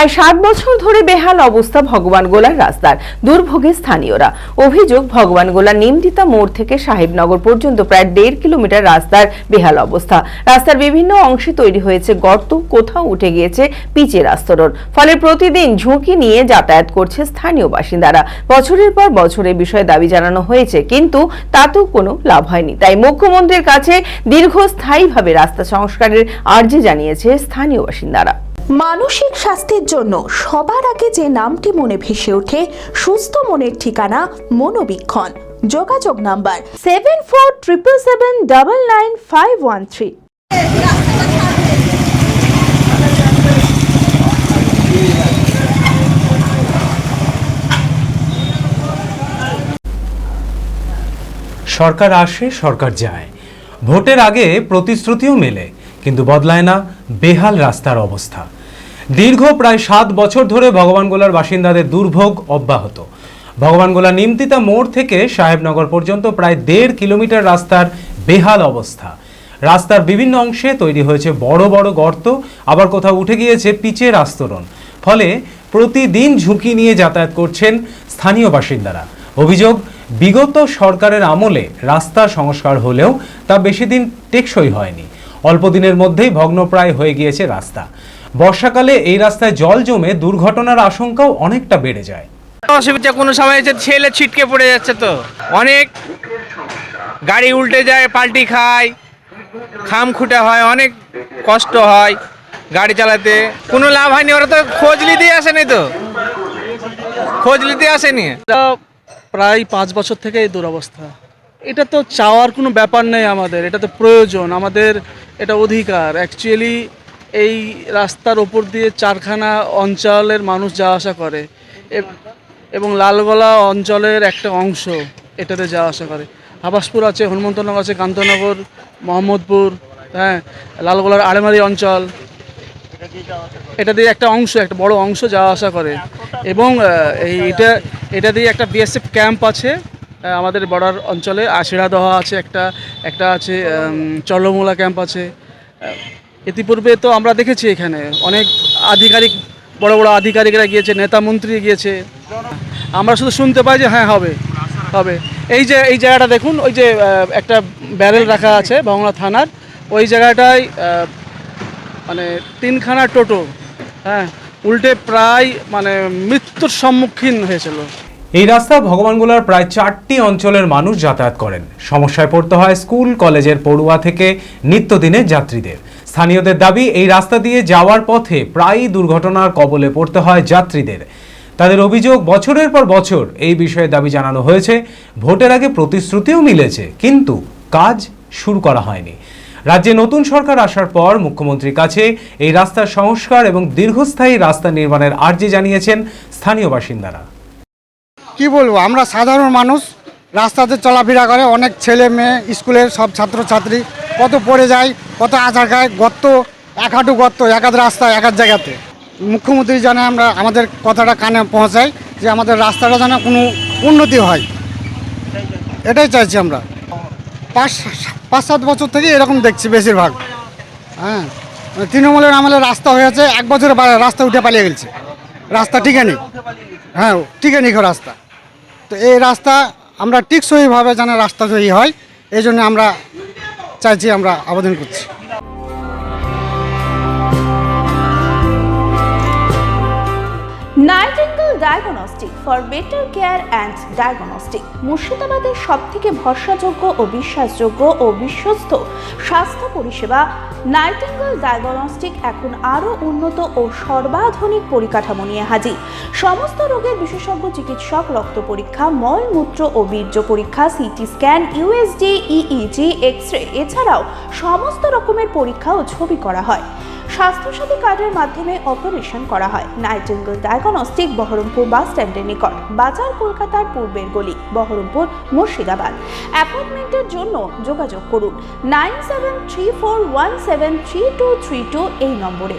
প্রায় 7 বছর ধরে বেহাল অবস্থা ভগবানগোলার রাস্তার। দুর্ভোগে স্থানীয়রা। অভিযোগ, ভগবানগোলা নিমতিতা মোড় থেকে সাহেবনগর পর্যন্ত প্রায় 1.5 কিলোমিটার রাস্তার বেহাল অবস্থা। রাস্তার বিভিন্ন অংশে তৈরি হয়েছে গর্ত, কোথাও উঠে গিয়েছে পিচের আস্তরণ। ফলে প্রতিদিন ঝুঁকি নিয়ে যাতায়াত করছে স্থানীয় বাসিন্দারা। বছরের পর বছর এই বিষয়ে দাবি জানানো হয়েছে, কিন্তু তাতেও কোনো লাভ হয়নি। তাই মুখ্যমন্ত্রীর কাছে দীর্ঘস্থায়ীভাবে রাস্তা সংস্কারের আর্জি জানিয়েছে স্থানীয় বাসিন্দারা। মানসিক স্বাস্থ্যের জন্য সবার আগে যে নামটি মনে ভেসে ওঠে, সুস্থ মনের ঠিকানা মনোবীক্ষণ। যোগাযোগ নাম্বার 7477799513। সরকার আসে, সরকার যায়। ভোটের আগে প্রতিশ্রুতিও মেলে, কিন্তু বদলায় না বেহাল রাস্তার অবস্থা। দীর্ঘ প্রায় 7 বছর ধরে ভগবানগোলার বাসিন্দাদের দুর্ভোগ অব্যাহত। ভগবানগোলা নিমতিতা মোড় থেকে সাহেবনগর পর্যন্ত প্রায় 1.5 কিলোমিটার রাস্তার বেহাল অবস্থা। রাস্তার বিভিন্ন অংশে তৈরি হয়েছে বড় বড় গর্ত, আবার কোথাও উঠে গিয়েছে পিচের আস্তরণ। ফলে প্রতিদিন ঝুঁকি নিয়ে যাতায়াত করছেন স্থানীয় বাসিন্দারা। অভিযোগ, বিগত সরকারের আমলে রাস্তা সংস্কার হলেও তা বেশি দিন টেকসই হয়নি। অল্প দিনের মধ্যেই ভগ্নপ্রায় হয়ে গিয়েছে রাস্তা। বর্ষাকালে এই রাস্তায় জল জমে দুর্ঘটনার আশঙ্কাও অনেকটা বেড়ে যায়। অসুবিধা কোনো সময় ছেলে ছিটকে পড়ে যাচ্ছে, তো অনেক গাড়ি উল্টে যায়, পাল্টি খায়, খাম খুঁটে হয়, অনেক কষ্ট হয় গাড়ি চালাতে। কোনো লাভ হয়নি। ওরা তো খোঁজ নিতে আসেনি, প্রায় 5 বছর থেকে এই দুরবস্থা। এটা তো চাওয়ার কোনো ব্যাপার নেই আমাদের, এটা তো প্রয়োজন, আমাদের এটা অধিকার। অ্যাকচুয়ালি এই রাস্তার ওপর দিয়ে 4খানা অঞ্চলের মানুষ যাওয়া আসা করে এবং লালগোলা অঞ্চলের একটা অংশ এটাতে যাওয়া আসা করে। আবাসপুর আছে, হনুমন্তনগর আছে, কান্তনগর, মোহাম্মদপুর, হ্যাঁ, লালগোলার আড়েমারি অঞ্চল, এটা দিয়ে একটা অংশ, একটা বড় অংশ যাওয়া আসা করে। এবং এটা দিয়ে একটা বিএসএফ ক্যাম্প আছে আমাদের বর্ডার অঞ্চলে। আশিরাদহা আছে, একটা আছে চল্লমূলা ক্যাম্প আছে। ইতিপূর্বে তো আমরা দেখেছি এখানে অনেক আধিকারিক, বড় বড় আধিকারিকরা গিয়েছে, নেতা মন্ত্রী গিয়েছে। আমরা শুধু শুনতে পাই যে হ্যাঁ হবে। এই জায়গাটা দেখুন, ওই যে একটা ব্যারেল রাখা আছে বাংলা থানার, ওই জায়গাটায় মানে 3খানা টোটো, হ্যাঁ, উল্টে প্রায় মৃত্যুর সম্মুখীন হয়েছিল। এই রাস্তা ভগবানগোলার প্রায় 4টি অঞ্চলের মানুষ যাতায়াত করেন। সমস্যায় পড়তে হয় স্কুল কলেজের পড়ুয়া থেকে নিত্যদিনের যাত্রীদের। স্থানীয়দের দাবি, এই রাস্তা দিয়ে যাওয়ার পথে প্রায়ই দুর্ঘটনার কবলে পড়তে হয় যাত্রীদের। তাদের অভিযোগ, বছরের পর বছর এই বিষয়ে দাবি জানানো হয়েছে, ভোটের আগে প্রতিশ্রুতিও মিলেছে, কিন্তু কাজ শুরু করা হয়নি। রাজ্যে নতুন সরকার আসার পর মুখ্যমন্ত্রীর কাছে এই রাস্তার সংস্কার এবং দীর্ঘস্থায়ী রাস্তা নির্মাণের আর্জি জানিয়েছেন স্থানীয় বাসিন্দারা। কি বলবো, আমরা সাধারণ মানুষ, রাস্তাতে চলাফেরা করে অনেক ছেলে মেয়ে, স্কুলের সব ছাত্রছাত্রী, কত পড়ে যায়, কত আছাড় খায়, গর্ত, এক হাঁটু গর্ত, এক হাত রাস্তা, এক হাত জায়গাতে। মুখ্যমন্ত্রী জানে আমরা আমাদের কথাটা কানে পৌঁছাই যে আমাদের রাস্তাটা যেন কোনো উন্নতি হয়, এটাই চাইছি আমরা। 5-7 বছর থেকে এরকম দেখছি বেশিরভাগ। হ্যাঁ, তৃণমূলের আমলে রাস্তা হয়েছে, 1 বছরে রাস্তা উঠে পালিয়ে গেছে, রাস্তা টিকে নেই। হ্যাঁ, টিকে নেই রাস্তা। তো এই রাস্তা আমরা টিকসইভাবে যেন রাস্তা তৈরি হয়, এই জন্য আমরা চাইছি, আমরা আবেদন করছি। Nightingale diagnostic for better care and diagnostic. মুর্শিদাবাদের সবথেকে ভরসাযোগ্য ও বিশ্বাসযোগ্য ও বিশ্বস্ত স্বাস্থ্য পরিষেবা নাইটিঙ্গেল ডায়াগনস্টিক এখন আরও উন্নত ও সর্বাধুনিক পরিকাঠামো নিয়ে হাজির। সমস্ত রোগের বিশেষজ্ঞ চিকিৎসক, রক্ত পরীক্ষা, মলমূত্র ও বীর্য পরীক্ষা, CT scan, USG, EEG, X-ray, এছাড়াও সমস্ত রকমের পরীক্ষা ও ছবি করা হয়। স্বাস্থ্যসাথী কার্ডের মাধ্যমে অপারেশন করা হয়। নাইটিঙ্গেল ডায়াগনস্টিক বহরমপুর বাস স্ট্যান্ডের নিকট, বাজার, কলকাতার পূর্বের গলি, বহরমপুর, মুর্শিদাবাদ। অ্যাপয়েন্টমেন্টের জন্য যোগাযোগ করুন 9734173232 এই নম্বরে।